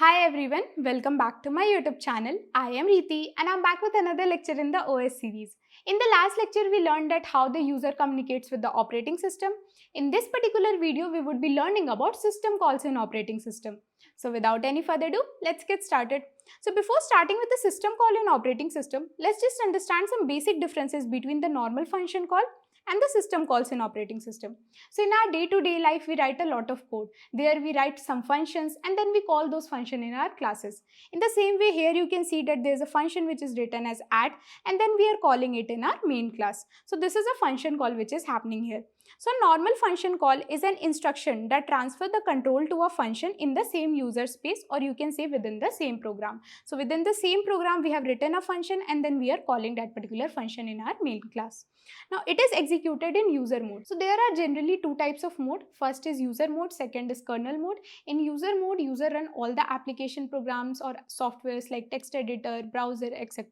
Hi everyone, welcome back to my YouTube channel. I am Reeti and I'm back with another lecture in the OS series. In the last lecture, we learned that how the user communicates with the operating system. In this particular video, we would be learning about system calls in operating system. So without any further ado, let's get started. So before starting with the system call in operating system, let's just understand some basic differences between the normal function call and the system calls in operating system. So in our day-to-day life, we write a lot of code. There we write some functions and then we call those functions in our classes. In the same way, here you can see that there is a function which is written as add and then we are calling it in our main class. So this is a function call which is happening here. So normal function call is an instruction that transfers the control to a function in the same user space, or you can say within the same program. So within the same program, we have written a function and then we are calling that particular function in our main class. Now it is executed in user mode. So there are generally two types of mode. First is user mode, second is kernel mode. In user mode, user run all the application programs or softwares like text editor, browser, etc.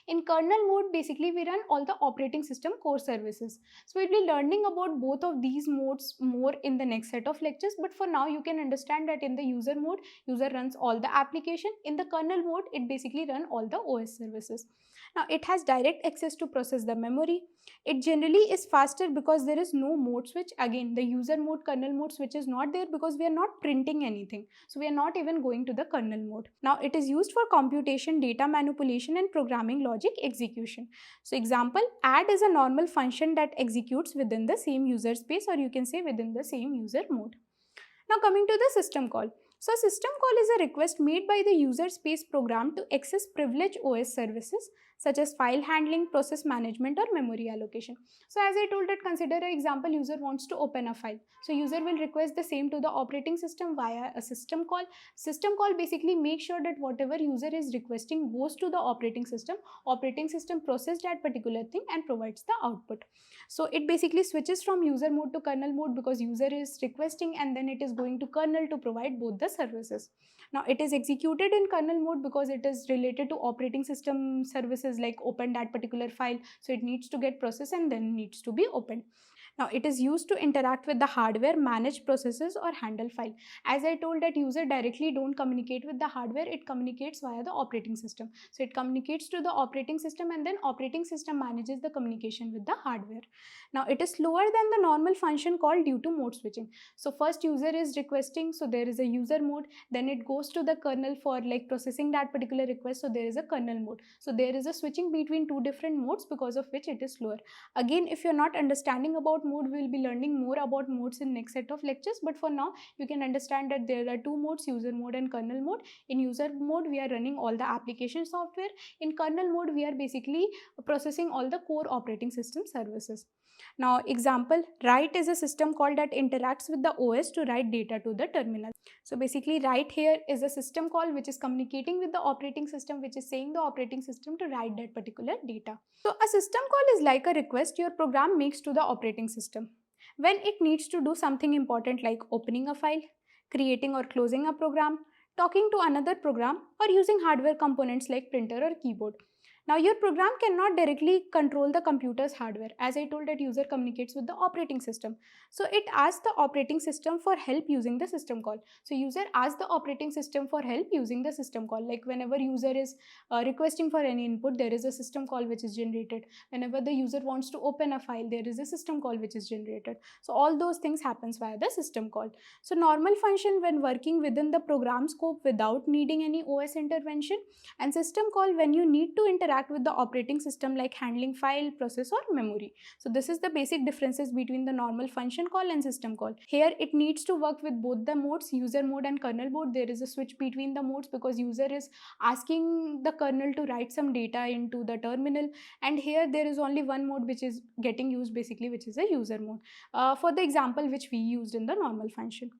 In kernel mode, basically we run all the operating system core services. So we'll be learning about both of these modes more in the next set of lectures, but for now you can understand that in the user mode, user runs all the application. In the kernel mode, it basically runs all the OS services. Now it has direct access to process the memory. It generally is faster because there is no mode switch. Again, the user mode kernel mode switch is not there because we are not printing anything. So we are not even going to the kernel mode. Now it is used for computation, data manipulation and programming logic execution. So example, add is a normal function that executes within the same user space, or you can say within the same user mode. Now coming to the system call. So system call is a request made by the user space program to access privileged OS services such as file handling, process management or memory allocation. So as I told that, consider an example, user wants to open a file. So user will request the same to the operating system via a system call. System call basically makes sure that whatever user is requesting goes to the operating system processes that particular thing and provides the output. So it basically switches from user mode to kernel mode because user is requesting and then it is going to kernel to provide both the services. Now it is executed in kernel mode because it is related to operating system services like open that particular file. So it needs to get processed and then needs to be opened. Now it is used to interact with the hardware, manage processes or handle file. As I told that user directly don't communicate with the hardware, it communicates via the operating system. So it communicates to the operating system and then operating system manages the communication with the hardware. Now it is slower than the normal function call due to mode switching. So first user is requesting, so there is a user mode, then it goes to the kernel for like processing that particular request, so there is a kernel mode. So there is a switching between two different modes because of which it is slower. Again, if you're not understanding about mode, we will be learning more about modes in next set of lectures, but for now you can understand that there are two modes, user mode and kernel mode. In user mode we are running all the application software. In kernel mode we are basically processing all the core operating system services. Now example, write is a system call that interacts with the OS to write data to the terminal. So basically write here is a system call which is communicating with the operating system, which is saying the operating system to write that particular data. So a system call is like a request your program makes to the operating system when it needs to do something important like opening a file, creating or closing a program, talking to another program or using hardware components like printer or keyboard. Now your program cannot directly control the computer's hardware. As I told that user communicates with the operating system. So it asks the operating system for help using the system call. So user asks the operating system for help using the system call. Like whenever user is requesting for any input, there is a system call which is generated. Whenever the user wants to open a file, there is a system call which is generated. So all those things happens via the system call. So normal function when working within the program scope without needing any OS intervention, and system call when you need to interact with the operating system like handling file, process or memory. So this is the basic differences between the normal function call and system call. Here it needs to work with both the modes, user mode and kernel mode. There is a switch between the modes because user is asking the kernel to write some data into the terminal, and here there is only one mode which is getting used basically, which is a user mode for the example which we used in the normal function.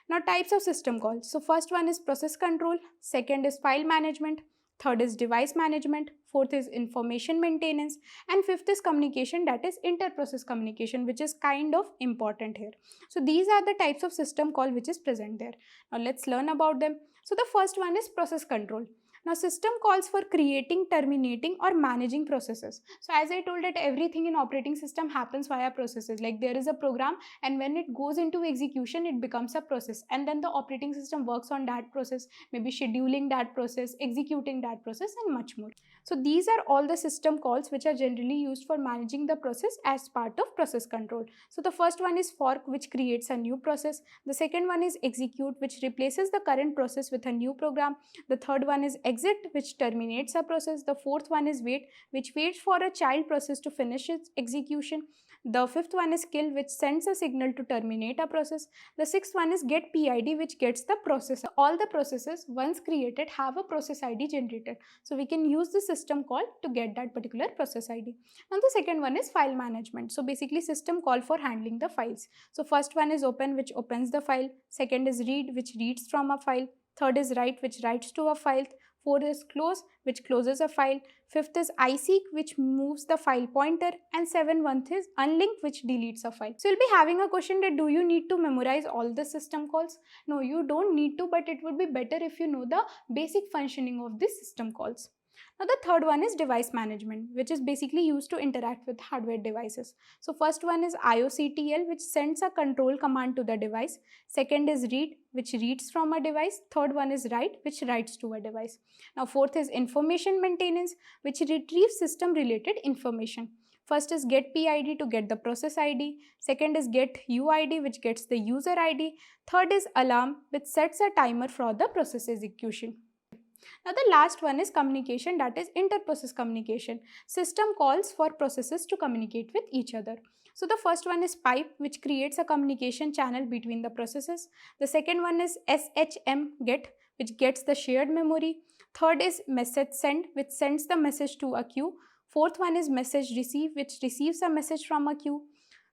Now types of system calls. So first one is process control, second is file management, third is device management, fourth is information maintenance, and fifth is communication, that is inter-process communication, which is kind of important here. So these are the types of system call which is present there. Now let's learn about them. So the first one is process control. Now system calls for creating, terminating or managing processes. So as I told that everything in operating system happens via processes. Like there is a program and when it goes into execution it becomes a process, and then the operating system works on that process, maybe scheduling that process, executing that process and much more. So these are all the system calls which are generally used for managing the process as part of process control. So the first one is fork, which creates a new process. The second one is execute, which replaces the current process with a new program. The third one is exit, which terminates a process. The fourth one is wait, which waits for a child process to finish its execution. The fifth one is kill, which sends a signal to terminate a process. The sixth one is get PID, which gets the process. All the processes once created have a process ID generated. So we can use the system call to get that particular process ID. Now the second one is file management. So basically system call for handling the files. So first one is open, which opens the file. Second is read, which reads from a file. Third is write, which writes to a file. Fourth is close, which closes a file. Fifth is iseek, which moves the file pointer. And seventh is unlink, which deletes a file. So you'll be having a question that do you need to memorize all the system calls? No, you don't need to, but it would be better if you know the basic functioning of these system calls. Now the third one is device management, which is basically used to interact with hardware devices. So first one is IOCTL, which sends a control command to the device. Second is read, which reads from a device. Third one is write, which writes to a device. Now fourth is information maintenance, which retrieves system related information. First is get PID to get the process ID. Second is get UID, which gets the user ID. Third is alarm, which sets a timer for the process execution. Now the last one is communication, that is interprocess communication. System calls for processes to communicate with each other. So the first one is pipe, which creates a communication channel between the processes. The second one is SHM get, which gets the shared memory. Third is message send, which sends the message to a queue. Fourth one is message receive, which receives a message from a queue.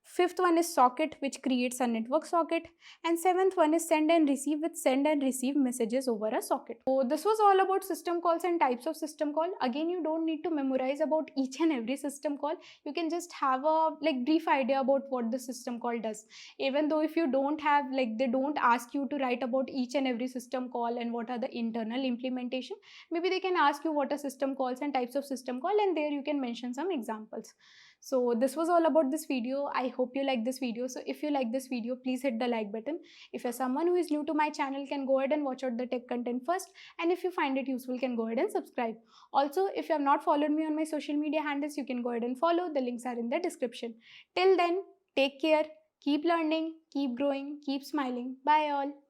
Fifth one is socket, which creates a network socket. And seventh one is send and receive, which send and receive messages over a socket. So this was all about system calls and types of system call. Again, you don't need to memorize about each and every system call. You can just have a brief idea about what the system call does. Even though if you don't have, they don't ask you to write about each and every system call and what are the internal implementation, maybe they can ask you what are system calls and types of system call, and there you can mention some examples. So this was all about this video. I hope you like this video. So if you like this video, please hit the like button. If you're someone who is new to my channel, can go ahead and watch out the tech content first. And if you find it useful, can go ahead and subscribe. Also, if you have not followed me on my social media handles, you can go ahead and follow. The links are in the description. Till then, take care, keep learning, keep growing, keep smiling. Bye all.